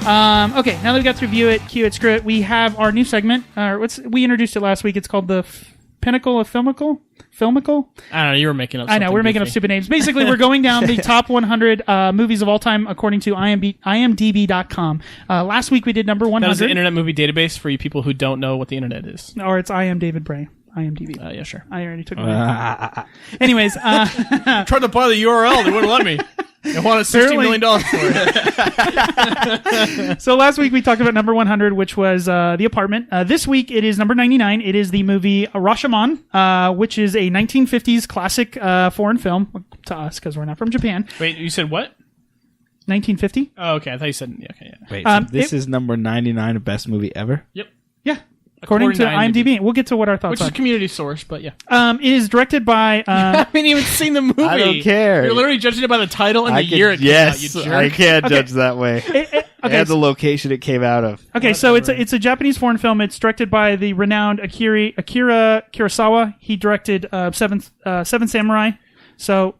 Okay, now that we got to review it, cue it, screw it, we have our new segment. We introduced it last week. It's called the Pinnacle of Filmical? I don't know. You were making up. I know we're making up stupid names. Basically, we're going down the top 100 movies of all time according to IMDb.com. Last week we did number 100. That was the Internet Movie Database for you people who don't know what the internet is. Or it's I am David Bray. IMDb. Yeah, sure. I already took it. Anyways, tried to buy the URL. They wouldn't let me. They wanted $60 million for it. So last week we talked about number 100, which was The Apartment. This week it is number 99. It is the movie Rashomon, which is a 1950s classic foreign film to us because we're not from Japan. Wait, you said what? 1950? Oh, okay. I thought you said... Yeah, okay, yeah. Wait, so this is number 99 of best movie ever? Yep. Yeah. According to IMDb. We'll get to what our thoughts are. Which is community source, but yeah. It is directed by... you haven't even seen the movie. I don't care. You're literally judging it by the title and the year it came out, you jerk. I can't judge that way. Okay, and the location it came out of. Okay, so it's a Japanese foreign film. It's directed by the renowned Akira Kurosawa. He directed Seven Samurai. So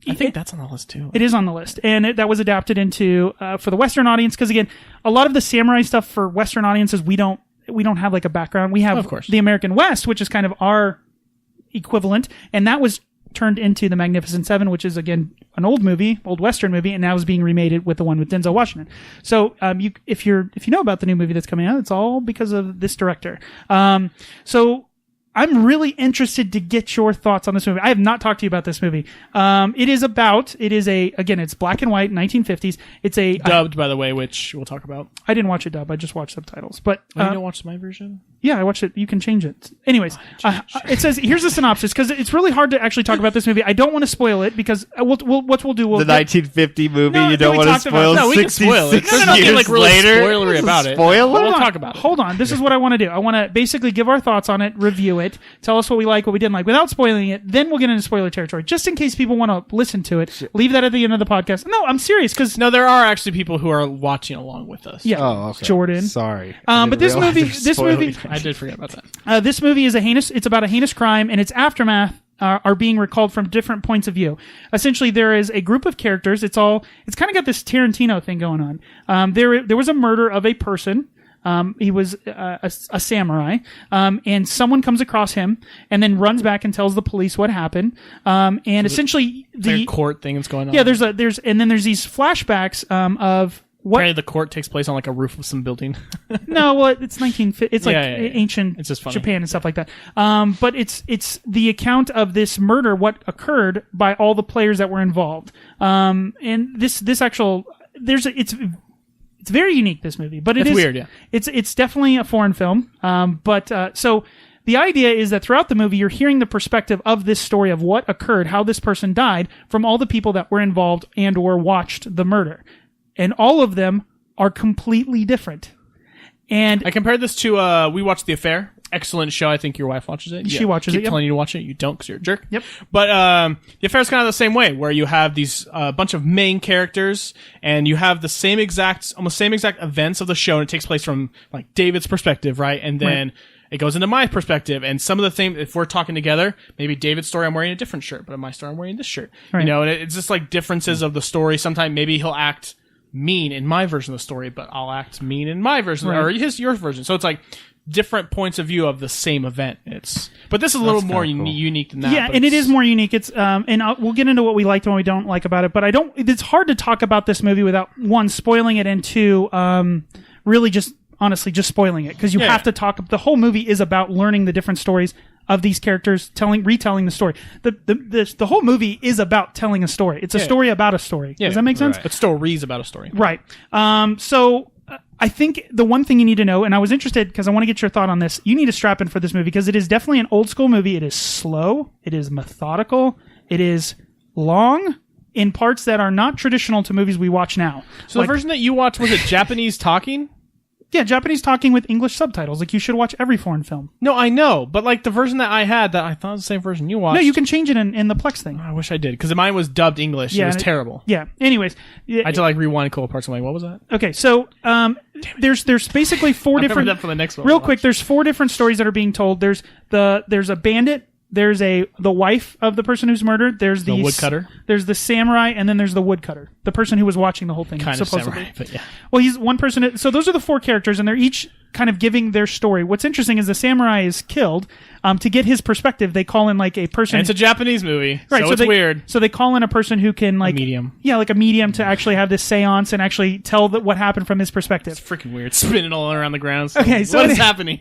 I think that's on the list too. It is on the list, and that was adapted into for the Western audience because again, a lot of the samurai stuff for Western audiences we don't have like a background. We have of course. The American West, which is kind of our equivalent, and that was turned into The Magnificent Seven, which is again an old Western movie, and now is being remade with the one with Denzel Washington. So if you know about the new movie that's coming out, it's all because of this director. So I'm really interested to get your thoughts on this movie. I have not talked to you about this movie. It's black and white, 1950s. It's dubbed, by the way, which we'll talk about. I didn't watch it dubbed. I just watched subtitles. But you don't watch my version? Yeah, I watched it. You can change it. Anyways, it says, here's the synopsis, because it's really hard to actually talk about this movie. I don't want to spoil it, because the 1950 movie, you don't want to spoil 66 years later? Spoilery about it. Spoiler? We'll talk about it. Hold on. This is what I want to do. I want to basically give our thoughts on it, review it, tell us what we like, what we didn't like, without spoiling it. Then we'll get into spoiler territory, just in case people want to listen to it. Leave that at the end of the podcast. No, I'm serious, because... No, there are actually people who are watching along with us. Yeah. Oh, okay. Jordan. Sorry. But this movie... I did forget about that. This movie is it's about a heinous crime, and its aftermath are being recalled from different points of view. Essentially, there is a group of characters. It's kind of got this Tarantino thing going on. There was a murder of a person. He was a samurai, and someone comes across him and then runs back and tells the police what happened. And essentially, the court thing is going on. Yeah, there's these flashbacks of. Apparently the court takes place on like a roof of some building. No, well, it's 1950. It's like ancient it's just funny. Japan and stuff like that. But it's the account of this murder, what occurred by all the players that were involved. And it's very unique, this movie, but it's weird. Yeah, it's definitely a foreign film. So the idea is that throughout the movie, you're hearing the perspective of this story of what occurred, how this person died, from all the people that were involved and or watched the murder. And all of them are completely different. And I compared this to, we watched The Affair. Excellent show. I think your wife watches it. She watches it. Keep telling you to watch it. You don't because you're a jerk. Yep. But The Affair is kind of the same way, where you have these bunch of main characters, and you have the almost same exact events of the show, and it takes place from like David's perspective, right? And then it goes into my perspective, and some of the things, if we're talking together, maybe David's story, I'm wearing a different shirt, but in my story, I'm wearing this shirt. Right. You know, and it's just like differences of the story. Sometimes maybe he'll act mean in my version of the story, but I'll act mean in my version, or your version. So it's like different points of view of the same event. But this is a little more unique than that. Yeah, and it is more unique. It's we'll get into what we liked and what we don't like about it. But it's hard to talk about this movie without one, spoiling it, and two, really just honestly just spoiling it, because you have to talk. The whole movie is about learning the different stories of these characters, retelling the story. The whole movie is about telling a story. It's a story about a story. Does that make sense? Right. But stories about a story. Right. So I think the one thing you need to know, and I was interested because I want to get your thought on this, you need to strap in for this movie because it is definitely an old school movie. It is slow. It is methodical. It is long in parts that are not traditional to movies we watch now. So the version that you watched, was it Japanese talking? Yeah, Japanese talking with English subtitles. Like, you should watch every foreign film. No, I know. But, like, the version that I had, that I thought was the same version you watched. No, you can change it in the Plex thing. I wish I did, because mine was dubbed English. Yeah, it was terrible. Yeah. Anyways. I had to, like, rewind a couple parts. I'm like, what was that? Okay, so there's basically four different... For the next one real quick, there's four different stories that are being told. There's a bandit there's the wife of the person who's murdered. There's the woodcutter. There's the samurai, and then there's the woodcutter, the person who was watching the whole thing. Kind supposedly. of samurai, but yeah. Well, he's one person. So those are the 4 characters, and they're each kind of giving their story. What's interesting is the samurai is killed. To get his perspective, they call in like a person. And it's a Japanese movie, right? So it's weird. So they call in a person who can like a medium. Yeah, like a medium to actually have this seance and actually tell what happened from his perspective. It's freaking weird, spinning all around the ground. Okay, so what is happening?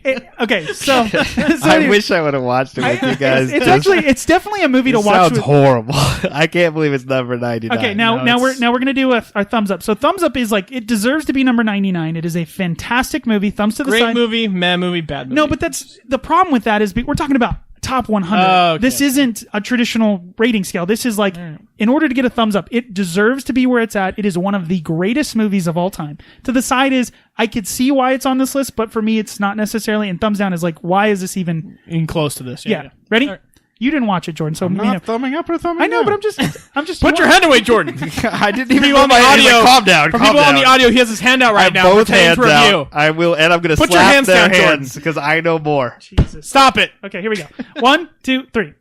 So I wish I would have watched it with you guys. It's definitely a movie to watch. Sounds horrible. I can't believe it's number 99. Okay, now we're gonna do our thumbs up. So thumbs up is like it deserves to be number 99. It is a fantastic movie. Thumbs to the side. Great movie, meh movie, bad movie. No, but that's the problem with that is we're talking about top 100. Okay. This isn't a traditional rating scale. This is like, in order to get a thumbs up, it deserves to be where it's at. It is one of the greatest movies of all time. To the side is, I could see why it's on this list, but for me, it's not necessarily. And thumbs down is like, why is this even in close to this? Yeah. Ready? Right. You didn't watch it, Jordan. So I'm not thumbing up or thumbing down. I know, but I'm just. Put your hand away, Jordan. I didn't even on my audio. Calm down. For people on the audio, he has his hand out right now. Both hands out. I will, and I'm going to slap your hands their hands because I know more. Jesus. Stop it. Okay, here we go. 1, 2, 3.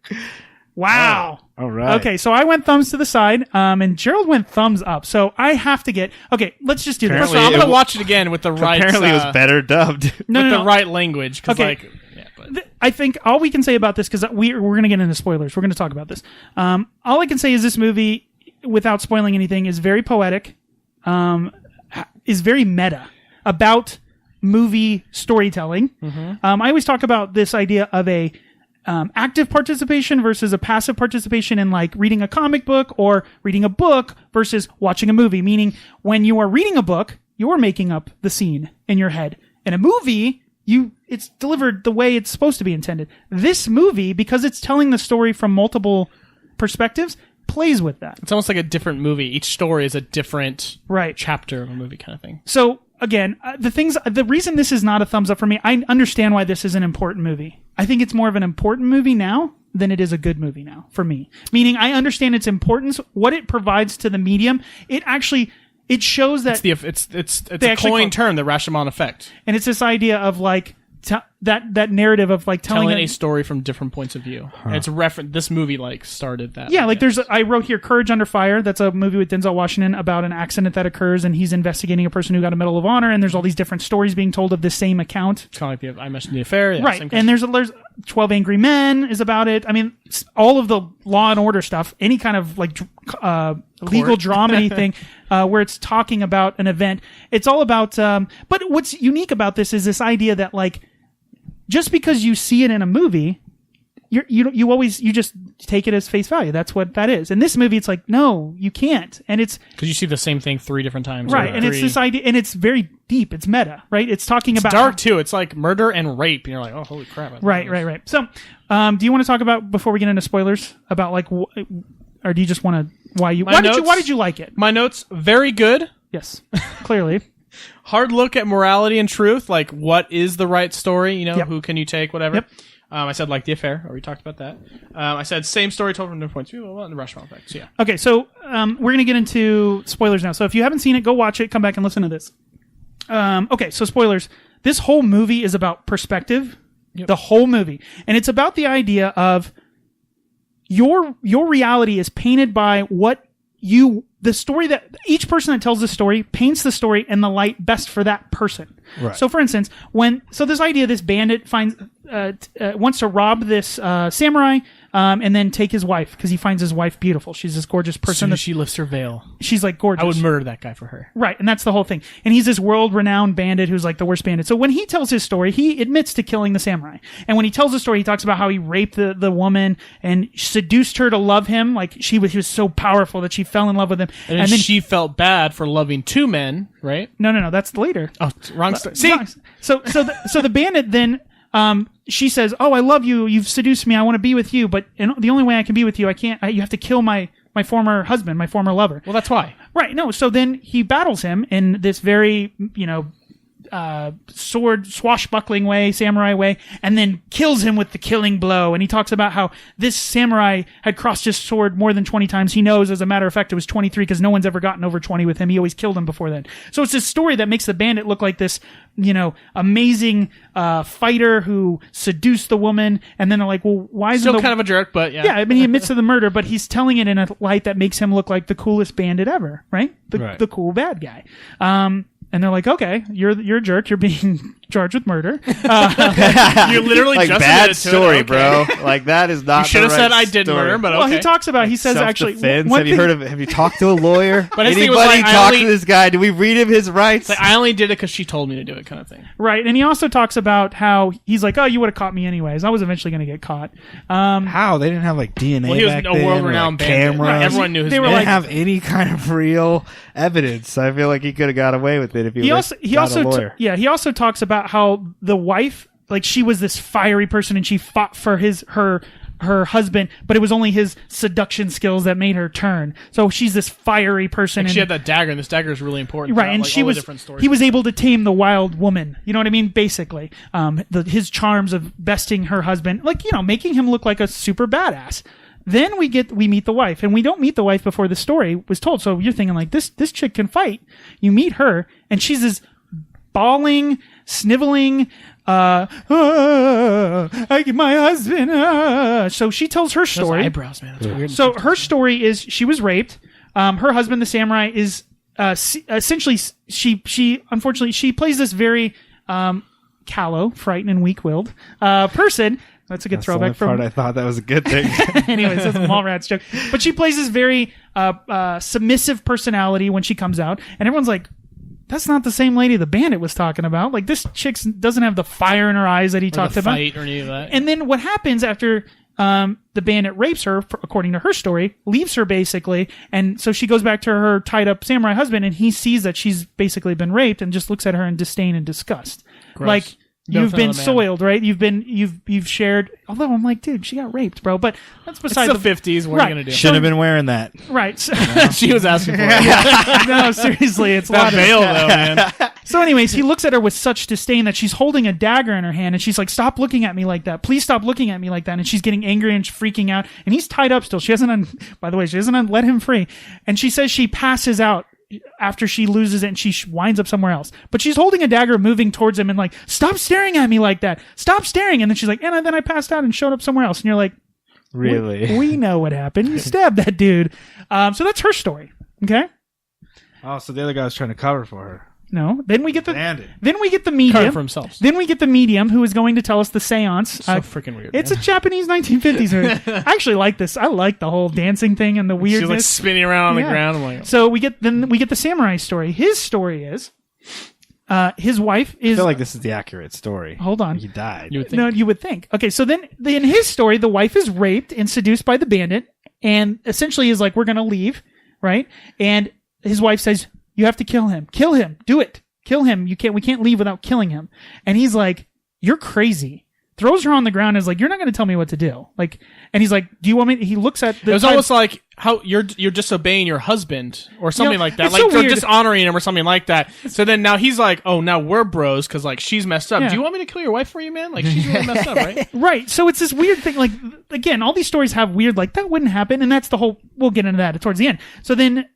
Wow. Oh, all right. Okay, so I went thumbs to the side, and Gerald went thumbs up. So I have to get. Okay, let's just do this. So I'm going to watch it again with the right. Apparently, it was better dubbed. The right language. Okay. I think all we can say about this, because we're going to get into spoilers. We're going to talk about this. All I can say is this movie, without spoiling anything, is very poetic, is very meta about movie storytelling. Mm-hmm. I always talk about this idea of a active participation versus a passive participation in like reading a comic book or reading a book versus watching a movie. Meaning, when you are reading a book, you're making up the scene in your head. In a movie, it's delivered the way it's supposed to be intended. This movie, because it's telling the story from multiple perspectives, plays with that. It's almost like a different movie. Each story is a different chapter of a movie kind of thing. So again, the reason this is not a thumbs up for me, I understand why this is an important movie. I think it's more of an important movie now than it is a good movie now for me. Meaning, I understand its importance, what it provides to the medium. It shows that it's a coined term, the Rashomon effect, and it's this idea of like that narrative of like telling a story from different points of view. And it's a reference. This movie like started that. Yeah, like I wrote here, Courage Under Fire. That's a movie with Denzel Washington about an accident that occurs, and he's investigating a person who got a Medal of Honor, and there's all these different stories being told of the same account. It's kind of like I mentioned the affair, yeah, right? And there's 12 Angry Men is about it. I mean, all of the Law and Order stuff, any kind of like legal drama, anything where it's talking about an event. It's all about. But what's unique about this is this idea that like, just because you see it in a movie, you just take it as face value. That's what that is. In this movie, it's like, no, you can't. And it's because you see the same thing 3 different times. Right. And it's this idea, and it's very deep. It's meta, right? It's talking about dark too. It's like murder and rape. And you're like, oh, holy crap. Right. So, do you want to talk about, before we get into spoilers, about like, or do you just want to, why did you like it? My notes, very good. Yes, clearly. Hard look at morality and truth. Like, what is the right story? Who can you take, whatever. Yep. I said like the affair, or we talked about that. I said same story told from different points of view. Well, the Rashomon effect. So yeah. Okay, so we're gonna get into spoilers now. So if you haven't seen it, go watch it. Come back and listen to this. Okay, so spoilers. This whole movie is about perspective. Yep. The whole movie, and it's about the idea of your reality is painted by the story that each person that tells the story paints the story in the light best for that person. Right. So, for instance, this idea, this bandit wants to rob this samurai and then take his wife because he finds his wife beautiful. She's this gorgeous person. As soon as she lifts her veil, she's like gorgeous. I would murder that guy for her. Right, and that's the whole thing. And he's this world-renowned bandit who's like the worst bandit. So when he tells his story, he admits to killing the samurai. And when he tells the story, he talks about how he raped the woman and seduced her to love him. Like he was so powerful that she fell in love with him. And then she felt bad for loving 2 men, right? No, that's later. Oh, wrong story. See? So the bandit then, she says, "Oh, I love you. You've seduced me. I want to be with you. But the only way I can be with you, you have to kill my former husband, my former lover." Well, that's why. Right. No. So then he battles him in this very, sword swashbuckling way, samurai way, and then kills him with the killing blow. And he talks about how this samurai had crossed his sword more than 20 times. He knows, as a matter of fact, it was 23 because no one's ever gotten over 20 with him. He always killed him before then. So it's this story that makes the bandit look like this, amazing fighter who seduced the woman. And then they're like, well, why is still kind of a jerk, but yeah. Yeah, I mean, he admits to the murder, but he's telling it in a light that makes him look like the coolest bandit ever, right? The cool bad guy. And they're like, okay, you're a jerk. You're being charged with murder. You literally like just bad admitted to story, it. Okay. bro. Like that is not. You should have said I did story. murder, but okay. Well, he talks about. He says actually. Have you talked to a lawyer? But his thing Anybody was like, talk to this guy? Do we read him his rights? Like, I only did it because she told me to do it, kind of thing. Right, and he also talks about how he's like, oh, you would have caught me anyways. I was eventually going to get caught. How they didn't have like DNA. Well, he was back a then, world-renowned bandit. cameras. Everyone knew his They name. were They like- didn't have any kind of real evidence. I feel like he could have got away with it if he was He also he also talks about how the wife, like, she was this fiery person and she fought for her husband, but it was only his seduction skills that made her turn. So she's this fiery person. Like, she had that dagger, and this dagger is really important. Right, throughout, and like, she all the was different stories. he was able to tame the wild woman. You know what I mean? Basically, his charms of besting her husband, like, making him look like a super badass. Then we meet the wife, and we don't meet the wife before the story was told. So you're thinking like, this chick can fight. You meet her, and she's this bawling, sniveling, I get my husband. So she tells her story. Those eyebrows, man. That's weird. So her story is she was raped. Her husband, the samurai, is essentially she unfortunately she plays this very callow, frightened, and weak-willed person. That's a good throwback the only part I thought that was a good thing. Anyways, that's a Mallrats joke. But she plays this very submissive personality when she comes out, and everyone's like, that's not the same lady the bandit was talking about. Like, this chick doesn't have the fire in her eyes that he talked about. Fight or any of that. And then what happens after the bandit rapes her, according to her story, leaves her basically, and so she goes back to her tied up samurai husband, and he sees that she's basically been raped and just looks at her in disdain and disgust. Gross. Like, you've been Definitely, man. soiled, right? You've shared. Although I'm like, dude, she got raped, bro. But that's beside It's the 50s. What are Right. you gonna do? Shouldn't have been wearing that. Right. She was asking for it. No, seriously, it's a That lot of veil, though, man. So anyways, he looks at her with such disdain that she's holding a dagger in her hand, and she's like, stop looking at me like that. Please stop looking at me like that. And she's getting angry and freaking out. And he's tied up still. She hasn't let him free. And she says she passes out after she loses it, and she winds up somewhere else. But she's holding a dagger, moving towards him, and like, stop staring at me like that. Stop staring. And then she's like, and then I passed out and showed up somewhere else. And you're like, Really? We know what happened. You stabbed that dude. So that's her story. Okay. Oh, so the other guy was trying to cover for her. No. Then we get the Bandit. medium. Cover for himself. Then we get the medium who is going to tell us the seance. So freaking weird. It's man. a Japanese 1950s movie. I actually like this. I like the whole dancing thing and the She's like weirdness. spinning around on the Yeah. ground. I'm like, So we get the samurai story. His story is his wife I is. feel like this is the accurate story. Hold on. He died. you would think. No, you would think. Okay, so then in his story, the wife is raped and seduced by the bandit, and essentially is like, "We're gonna leave," right? And his wife says, "You have to kill him. Kill him. Do it. Kill him. We can't leave without killing him." And he's like, "You're crazy." Throws her on the ground and is like, "You're not going to tell me what to do." Like, and he's like, "Do you want me?" He looks at the. It was almost like how you're disobeying your husband or something like that, it's like so you're weird. dishonoring him or something like that. So then now he's like, "Oh, now we're bros because like she's messed up. Yeah. Do you want me to kill your wife for you, man? Like she's really messed up, right?" Right. So it's this weird thing. Like, again, all these stories have weird, like, that wouldn't happen. And that's the whole, we'll get into that towards the end. So then,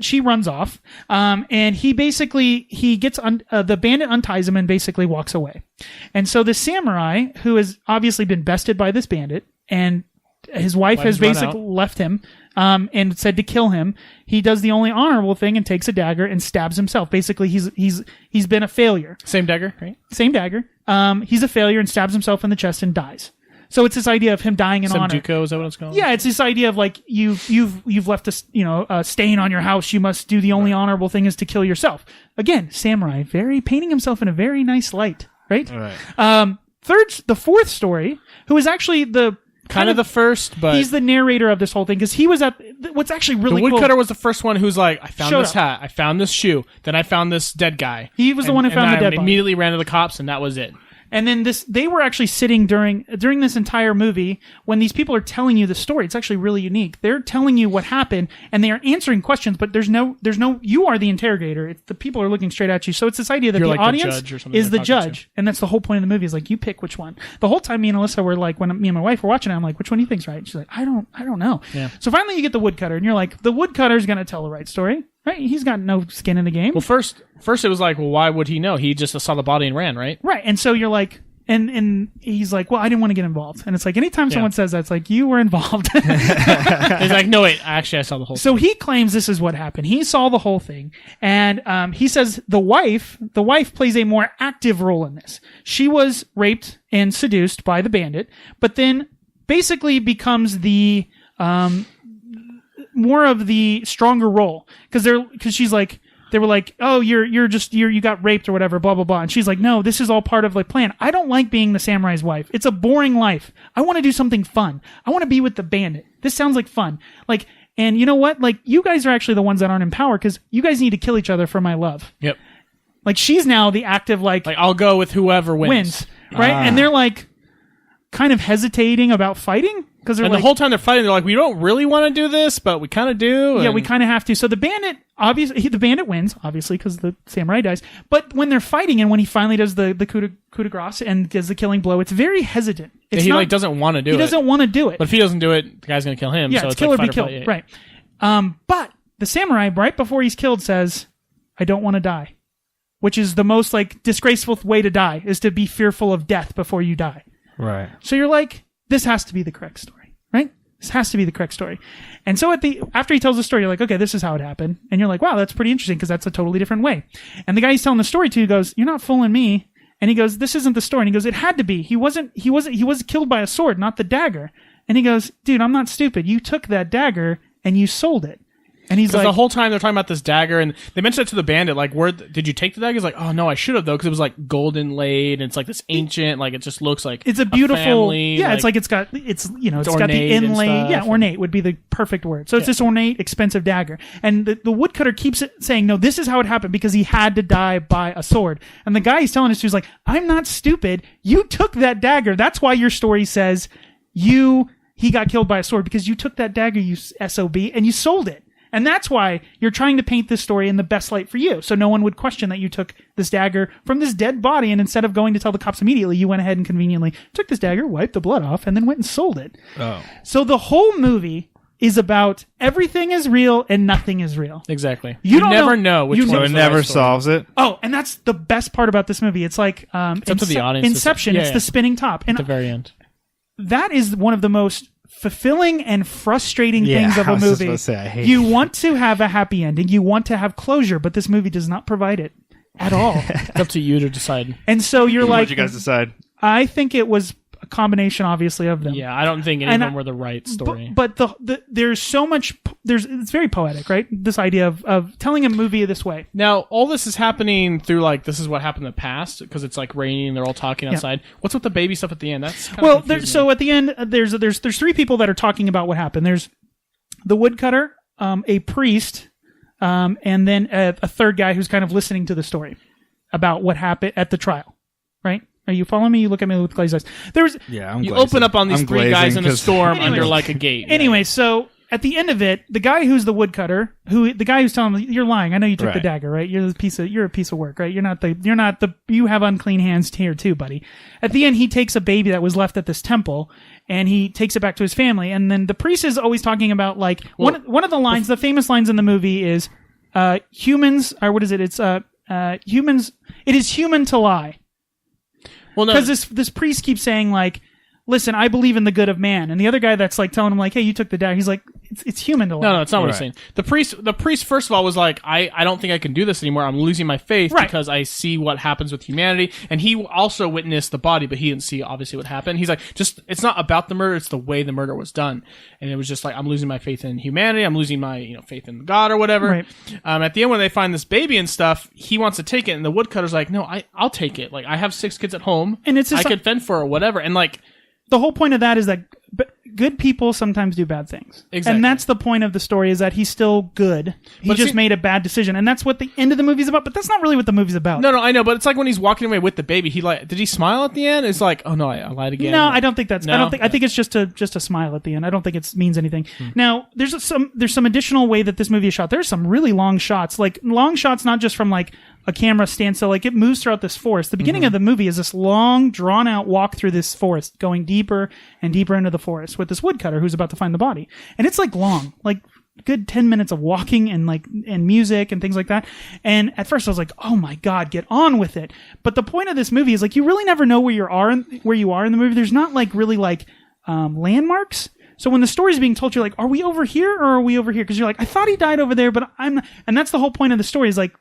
she runs off. And he gets, the bandit unties him and basically walks away. And so the samurai, who has obviously been bested by this bandit, and his wife has him run basically out. left him, and said to kill him. He does the only honorable thing and takes a dagger and stabs himself. Basically, he's been a failure. Same dagger, right? Same dagger. He's a failure and stabs himself in the chest and dies. So it's this idea of him dying in Some honor. Duco, is that what it's called? Yeah, it's this idea of like you've left a stain on your house. You must do the only honorable thing is to kill yourself. Again, samurai, painting himself in a very nice light, right? All right. The fourth story, who is actually the kind of the first, but he's the narrator of this whole thing because he was at what's actually the really Woodcutter cool. was the first one who's like, I found Shut this up. hat, I found this shoe, then I found this dead guy. He was the one who found the dead body. Immediately ran to the cops, and that was it. And then they were actually sitting during this entire movie when these people are telling you the story. It's actually really unique. They're telling you what happened and they are answering questions, but there's no, you are the interrogator. It's the people are looking straight at you. So it's this idea that You're the like audience the is the judge. And that's the whole point of the movie is like, you pick which one. The whole time me and Alyssa were like, when me and my wife were watching it, I'm like, which one do you think's right? And she's like, I don't know. Yeah. So finally you get the woodcutter and you're like, the woodcutter's going to tell the right story. Right, he's got no skin in the game. Well, first it was like, well, why would he know? He just saw the body and ran, right? Right, and so you're like, and he's like, well, I didn't want to get involved. And it's like, anytime someone says that, it's like, you were involved. He's like, no, wait, actually, I saw the whole thing. So he claims this is what happened. He saw the whole thing, and he says the wife plays a more active role in this. She was raped and seduced by the bandit, but then basically becomes the more of the stronger role because she's like, they were like, oh, you got raped or whatever, blah blah blah, and she's like, no, this is all part of the plan. I don't like being the samurai's wife. It's a boring life. I want to do something fun. I want to be with the bandit. This sounds like fun. Like, and you know what? Like, you guys are actually the ones that aren't in power because you guys need to kill each other for my love. Yep. Like, she's now the active like I'll go with whoever wins. Right? And they're like kind of hesitating about fighting. And like, the whole time they're fighting, they're like, we don't really want to do this, but we kind of do. Yeah, we kind of have to. So the bandit wins, obviously, because the samurai dies. But when they're fighting and when he finally does the coup de grace and does the killing blow, it's very hesitant. He doesn't want to do it. He doesn't want to do it. But if he doesn't do it, the guy's going to kill him. Yeah, so it's kill like or be killed. fight. Right. But the samurai, right before he's killed, says, I don't want to die. Which is the most like disgraceful way to die, is to be fearful of death before you die. Right. So you're like, this has to be the correct story, right? This has to be the correct story. And so after he tells the story, you're like, okay, this is how it happened. And you're like, wow, that's pretty interesting because that's a totally different way. And the guy he's telling the story to goes, you're not fooling me. And he goes, this isn't the story. And he goes, it had to be. He was killed by a sword, not the dagger. And he goes, dude, I'm not stupid. You took that dagger and you sold it. And he's like, the whole time they're talking about this dagger, and they mentioned it to the bandit, like, did you take the dagger? He's like, oh no, I should have though, because it was like gold inlaid, and it's like this ancient, like it just looks like it's a beautiful family, yeah, like, it's got the inlay, yeah, ornate would be the perfect word. So it's this ornate, expensive dagger, and the woodcutter keeps saying, no, this is how it happened because he had to die by a sword. And the guy he's telling us to is like, I'm not stupid. You took that dagger. That's why your story says he got killed by a sword because you took that dagger, you SOB, and you sold it. And that's why you're trying to paint this story in the best light for you. So no one would question that you took this dagger from this dead body, and instead of going to tell the cops immediately, you went ahead and conveniently took this dagger, wiped the blood off, and then went and sold it. Oh. So the whole movie is about everything is real and nothing is real. Exactly. You never know which one. So it never solves it. Oh, and that's the best part about this movie. It's like it's up to the audience. Inception. It's the spinning top. And at the very end. That is one of the most fulfilling and frustrating things of a movie. You want to have a happy ending. You want to have closure, but this movie does not provide it at all. It's up to you to decide. And so you're like, what did you guys decide? I think it was a combination, obviously, of them. Yeah, I don't think any of them were the right story. But there's so much. It's very poetic, right? This idea of telling a movie this way. Now, all this is happening through like this is what happened in the past because it's like raining. They're all talking outside. Yeah. What's with the baby stuff at the end? That's kind of so at the end, there's three people that are talking about what happened. There's the woodcutter, a priest, and then a third guy who's kind of listening to the story about what happened at the trial, right? Are you following me? You look at me with glazed eyes. You open up on these three guys in a storm under like a gate. Anyway, so at the end of it, the guy who's the woodcutter, the guy who's telling him, you're lying. I know you took the dagger, right? You're a piece of work, right? You have unclean hands here too, buddy. At the end, he takes a baby that was left at this temple and he takes it back to his family. And then the priest is always talking about like one of the lines, the famous lines in the movie is, humans, or what is it? It's, humans, it is human to lie. Well, no, because this priest keeps saying like, "Listen, I believe in the good of man," and the other guy that's like telling him like, "Hey, you took the dagger." He's like, "It's human to lie." No, it's not what I'm saying. The priest first of all was like, "I don't think I can do this anymore. I'm losing my faith because I see what happens with humanity." And he also witnessed the body, but he didn't see obviously what happened. He's like, it's not about the murder; it's the way the murder was done. And it was just like, I'm losing my faith in humanity. I'm losing my faith in God or whatever. Right. At the end, when they find this baby and stuff, he wants to take it, and the woodcutter's like, "No, I'll take it. Like I have 6 kids at home, and I could fend for it or whatever." And like. The whole point of that is that good people sometimes do bad things. Exactly. And that's the point of the story, is that he's still good. He just made a bad decision. And that's what the end of the movie's about, but that's not really what the movie's about. No, I know, but it's like when he's walking away with the baby, did he smile at the end? It's like, oh no, I lied again. No, I don't think that's, I think it's just a smile at the end. I don't think it means anything. Now, there's some additional way that this movie is shot. There's some really long shots, not just from like a camera standstill, like it moves throughout this forest. The beginning of the movie is this long, drawn out walk through this forest, going deeper and deeper into the forest with this woodcutter who's about to find the body. And it's like long, like good 10 minutes of walking and music and things like that. And at first I was like, oh my God, get on with it. But the point of this movie is like, you really never know where you are in the movie. There's not like really like, landmarks. So when the story's being told, you're like, are we over here or are we over here? Because you're like, I thought he died over there, but and that's the whole point of the story, is like,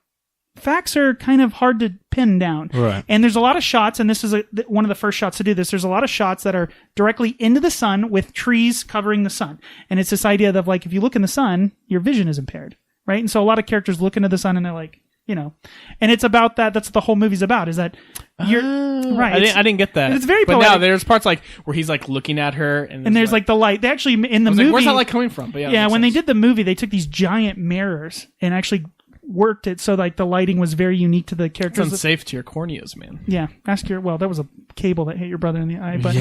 facts are kind of hard to pin down. Right. And there's a lot of shots, and this is one of the first shots to do this. There's a lot of shots that are directly into the sun with trees covering the sun. And it's this idea of like, if you look in the sun, your vision is impaired, right? And so a lot of characters look into the sun and they're like, and it's about that. That's what the whole movie's about, is that you're right. I didn't get that. It's very poetic. But now there's parts like where he's like looking at her and there's like the light. They actually, in the movie, like, where's that light coming from? But when they did the movie, they took these giant mirrors and actually worked it so like the lighting was very unique to the characters. It's unsafe to your corneas, man. Yeah, that was a cable that hit your brother in the eye, but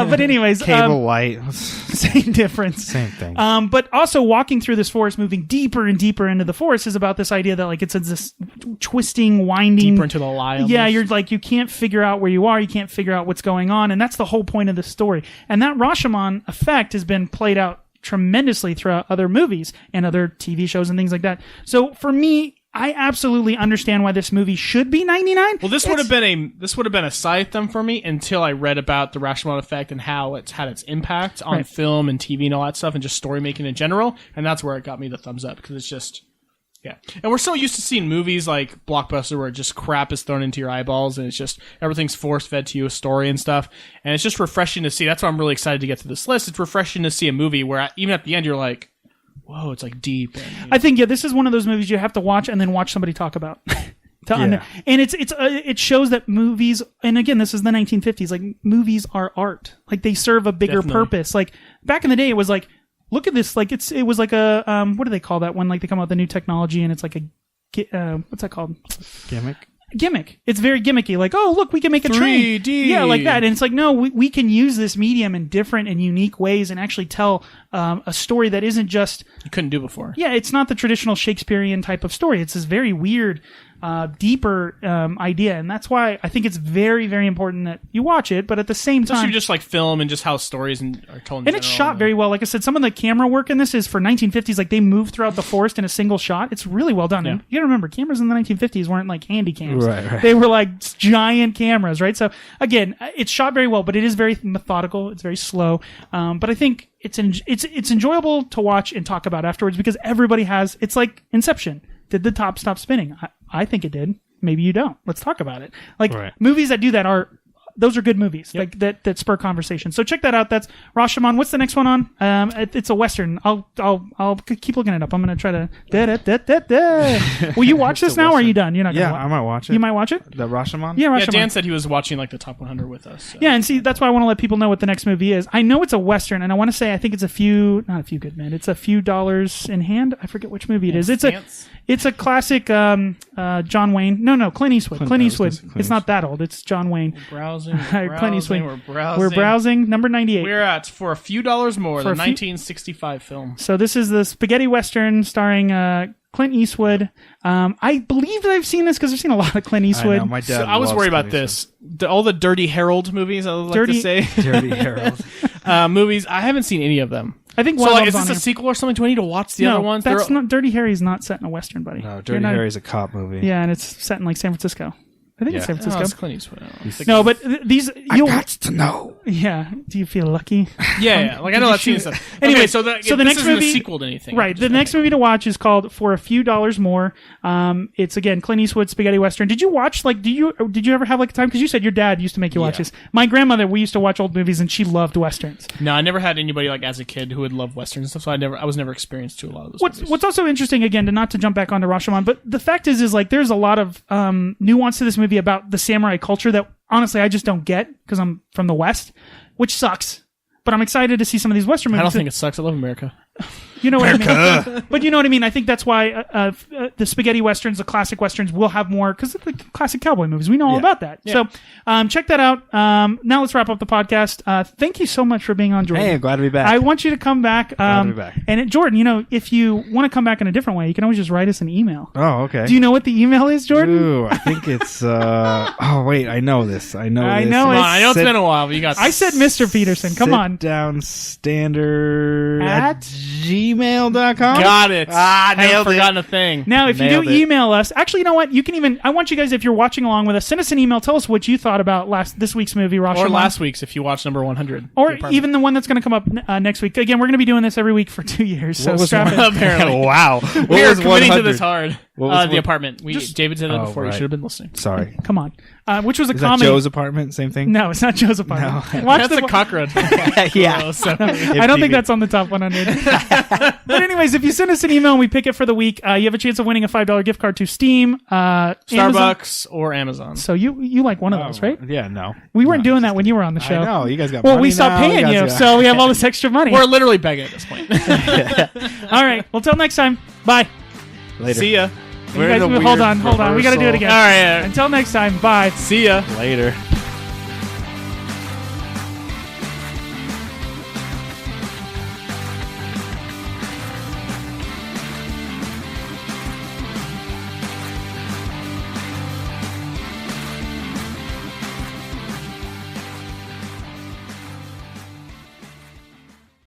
but anyways, cable white, same difference, same thing. But also walking through this forest, moving deeper and deeper into the forest, is about this idea that like it's this twisting, winding, deeper into the lie. Almost. Yeah, you're like, you can't figure out where you are, you can't figure out what's going on, and that's the whole point of the story. And that Rashomon effect has been played out tremendously throughout other movies and other TV shows and things like that. So for me, I absolutely understand why this movie should be 99. Well, this would have been a side thumb for me until I read about the Rashomon effect and how it's had its impact on film and TV and all that stuff, and just story making in general. And that's where it got me the thumbs up, because it's just, yeah. And we're so used to seeing movies like Blockbuster where just crap is thrown into your eyeballs and it's just everything's force fed to you, a story and stuff. And it's just refreshing to see. That's why I'm really excited to get to this list. It's refreshing to see a movie where even at the end you're like, whoa, it's like deep. And, I think this is one of those movies you have to watch and then watch somebody talk about. And it shows that movies, and again, this is the 1950s. Like, movies are art. Like, they serve a bigger purpose. Like, back in the day, it was like, look at this. Like, it was like a what do they call that when like they come out with the new technology and it's like a what's that called? Gimmick. It's very gimmicky. Like, oh, look, we can make a 3D. train. Yeah, like that. And it's like, no, we can use this medium in different and unique ways and actually tell a story that isn't just... You couldn't do before. Yeah, it's not the traditional Shakespearean type of story. It's this very weird, deeper idea. And that's why I think it's very, very important that you watch it. But at the same time... Especially just like film and just how stories are told in And it's shot very well. Like I said, some of the camera work in this is for 1950s. Like, they move throughout the forest in a single shot. It's really well done. Yeah. And you gotta remember, cameras in the 1950s weren't like handy cams. Right. They were like giant cameras, right? So again, it's shot very well, but it is very methodical. It's very slow. But I think it's enjoyable to watch and talk about afterwards, because everybody has. It's like Inception. Did the top stop spinning? I think it did. Maybe you don't. Let's talk about it. Like, movies that do that those are good movies. Yep. Like that spur conversation. So check that out. That's Rashomon. What's the next one on? It's a Western. I'll keep looking it up. I'm gonna try to. Will you watch this now, or are you done? You're not gonna watch. I might watch it. You might watch it? The Rashomon? Yeah, Rashomon. Yeah, Dan said he was watching like the top 100 with us. So. Yeah, and see, that's why I want to let people know what the next movie is. I know it's a Western, and I want to say I think it's not a few good men. It's a few dollars in hand. I forget which movie it is. It's a classic John Wayne. No, Clint Eastwood. Clint Eastwood. It's not that old. It's John Wayne. Browsing. Clint Eastwood. We're browsing. Number 98. We're at for a few dollars more. The 1965 film. So this is the spaghetti western starring Clint Eastwood. I believe that I've seen this because I've seen a lot of Clint Eastwood. I know, my dad I was worried about this. All the Dirty Harold movies, I would like to say. Dirty Harold. Movies. I haven't seen any of them. I think so. Like, is this a sequel or something? Do I need to watch the other ones? That's not. Dirty Harry's not set in a western, buddy. No, Dirty Harry's a cop movie. Yeah, and it's set in like San Francisco. I think it's San Francisco. It's Clint Eastwood. No, but these... I got to know. Yeah. Do you feel lucky? Yeah. Like, I know that scene stuff. Anyway, okay, so the next movie... a sequel to anything. Right. The next movie to watch is called For a Few Dollars More. It's, again, Clint Eastwood spaghetti western. Did you watch, like, did you ever have, like, a time? Because you said your dad used to make you watch this. My grandmother, we used to watch old movies, and she loved westerns. No, I never had anybody, like, as a kid who would love westerns and stuff, so I was never experienced to a lot of those movies. What's also interesting, again, not to jump back onto Rashomon, but the fact is like, there's a lot of nuance to this movie about the samurai culture that honestly I just don't get because I'm from the West, which sucks. but I'm excited to see some of these Western movies. I don't think it sucks. I love America. You know what I mean? But you know what I mean? I think that's why the spaghetti westerns, the classic westerns, will have more, because the classic cowboy movies, we know all about that. Yeah. So check that out. Now let's wrap up the podcast. Thank you so much for being on, Jordan. Hey, I'm glad to be back. I want you to come back. Glad to be back. And Jordan, if you want to come back in a different way, you can always just write us an email. Oh, okay. Do you know what the email is, Jordan? Ooh, I think it's... oh, wait, I know this. I know I this. know Come it. on, I know it's been a while, but you got... I said Mr. Peterson. Come on. Sit down standard At gmail.com. Got it. Ah, I haven't nailed it. forgotten a thing. Now, if you Nailed do it. email us, actually, you know what? You can even. I want you guys, if you're watching along with us, send us an email. Tell us what you thought about this week's movie, Rashomon. Or last week's if you watched number 100. Or even the one that's going to come up next week. Again, we're going to be doing this every week for 2 years. So What was strap in. Apparently. Wow. We are was committing to 100? this hard. What was The one- apartment. David said that before. right. You should have been listening. Sorry. Come on. Which was a Is that comedy. Joe's apartment? Same thing? No, it's not Joe's apartment. No. Watch That's a cockroach. Yeah. I don't think that's on the top 100. But anyways, if you send us an email and we pick it for the week, you have a chance of winning a $5 gift card to Steam, Amazon. Starbucks or Amazon. So you like one of those, right? Yeah, no. We weren't No, doing that when you were on the show. I know. You guys got Well, money we stopped now. paying you, guys got- so we have all this extra money. We're literally begging at this point. All right. Well, till next time. Bye. Later. See ya. You guys, hold on. We got to do it again. All right. Until next time. Bye. See ya. Later.